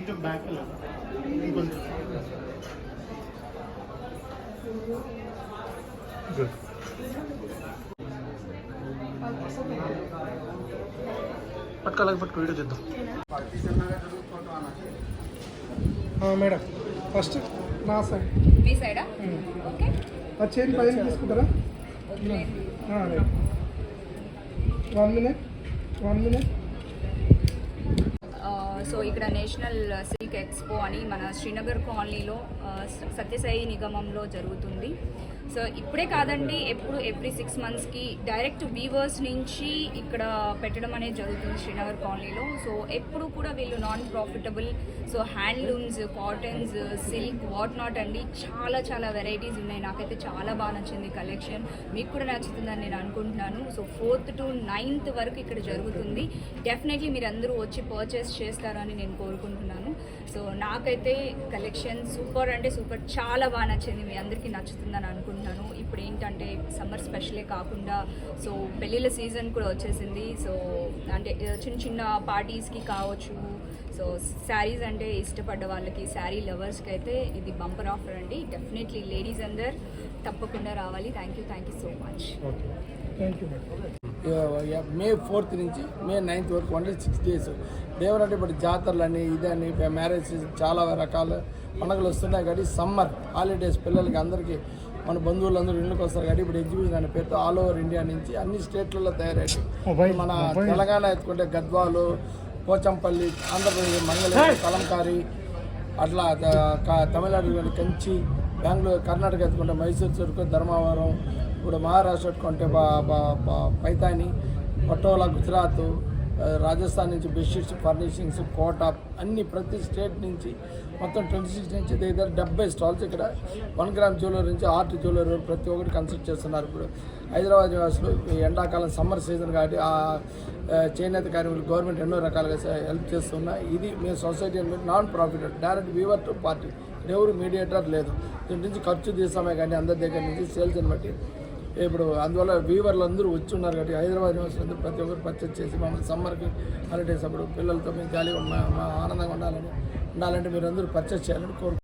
కొంచెం బ్యాక్ ఇంకొంచెం గుడ్. పట్టుకోలేక పట్టుకో వీడియో చేద్దాం. మేడం ఫస్ట్ నా సైడ్ మీ సైడా? ఓకే. ఆ చైన్ పైన తీసుకుంటారా? 1 minute. సో ఇక్కడ నేషనల్ సిల్క్ ఎక్స్పో అని మన శ్రీనగర్ కాలనీలో సత్యసాయి నిగమంలో జరుగుతుంది. సో ఇప్పుడే కాదండి, ఎవ్రీ 6 monthsకి డైరెక్ట్ వీవర్స్ నుంచి ఇక్కడ పెట్టడం అనేది జరుగుతుంది శ్రీనగర్ కాలనీలో. సో ఎప్పుడు కూడా వీళ్ళు non profitable, so handlooms, cottons, silk, what not అండి, చాలా చాలా వెరైటీస్ ఉన్నాయి. నాకైతే చాలా బాగా నచ్చింది కలెక్షన్, మీకు కూడా నచ్చుతుందని నేను అనుకుంటున్నాను. సో 4th to 9th వరకు ఇక్కడ జరుగుతుంది. డెఫినెట్లీ మీరు అందరూ వచ్చి పర్చేస్ చేస్తారని నేను కోరుకుంటున్నాను. సో నాకైతే కలెక్షన్ సూపర్ అంటే సూపర్, చాలా బాగా నచ్చింది. మీ అందరికీ నచ్చుతుందని అనుకుంటున్నాను. ఇప్పుడు ఏంటంటే సమ్మర్ స్పెషలే కాకుండా సో పెళ్ళిళ్ళ సీజన్ కూడా వచ్చేసింది. సో అంటే చిన్న చిన్న పార్టీస్కి కావచ్చు, సో శారీస్ అంటే ఇష్టపడ్డ వాళ్ళకి, శారీ లవర్స్కి అయితే ఇది బంపర్ ఆఫర్ అండి. డెఫినెట్లీ లేడీస్ అందరు తప్పకుండా రావాలి. Thank you so much. May 4th నుంచి May 9th వరకు ఓన్లీ 6 days. దేవరంటే ఇప్పుడు జాతరలని, ఇదని, మ్యారేజ్ చాలా రకాల పండుగలు వస్తున్నాయి కాబట్టి సమ్మర్ హాలిడేస్ పిల్లలకి అందరికీ మన బంధువులందరూ ఇళ్ళకి వస్తారు కాబట్టి ఇప్పుడు ఎగ్జిబిషన్ అనే పేరుతో ఆల్ ఓవర్ ఇండియా నుంచి అన్ని స్టేట్లలో తయారయ్యి మన తెలంగాణ ఎత్తుకుంటే గద్వాలు, పోచంపల్లి, ఆంధ్రప్రదేశ్ మంగళూరు, కలంకారీ, అట్లా తమిళనాడు కంచి, బెంగళూరు, కర్ణాటక ఎత్తుకుంటే మైసూర్ చెరుకు, ధర్మవరం, ఇప్పుడు మహారాష్ట్ర ఎత్తుకుంటే పైతాని, పటోలా, గుజరాత్, రాజస్థాన్ నుంచి బెడ్షీట్స్, ఫర్నిషింగ్స్, కోట, అన్ని ప్రతి స్టేట్ నుంచి మొత్తం 26 నుంచి దగ్గర 70 స్టాల్స్ ఇక్కడ 1 gram జ్యువెలరీ నుంచి ఆర్ట్ జ్యువెలరీ ప్రతి ఒక్కటి కన్సల్ట్ చేస్తున్నారు. ఇప్పుడు హైదరాబాద్ నివాసులు ఈ ఎండాకాలం సమ్మర్ సీజన్ కాబట్టి ఆ చేనేత కార్మికులు గవర్నమెంట్ ఎన్నో రకాలుగా హెల్ప్ చేస్తున్నా. ఇది మేము సొసైటీ అనేది non profit, direct weaver to party, ఎవరు మీడియేటర్ లేదు. దీని నుంచి ఖర్చు తీసామే కానీ అందరి దగ్గర నుంచి సేల్స్ని బట్టి ఇప్పుడు అందువల్ల వీవర్లు అందరూ వచ్చి ఉన్నారు కాబట్టి హైదరాబాద్ నివాసులందరూ ప్రతి ఒక్కరు పర్చేస్ చేసి మమ్మల్ని సమ్మర్కి హాలిడేస్ అప్పుడు పిల్లలతో మేము జాలీగా ఆనందంగా ఉండాలంటే మీరు అందరూ పర్చేస్ చేయాలని కోరుకుంటున్నాను.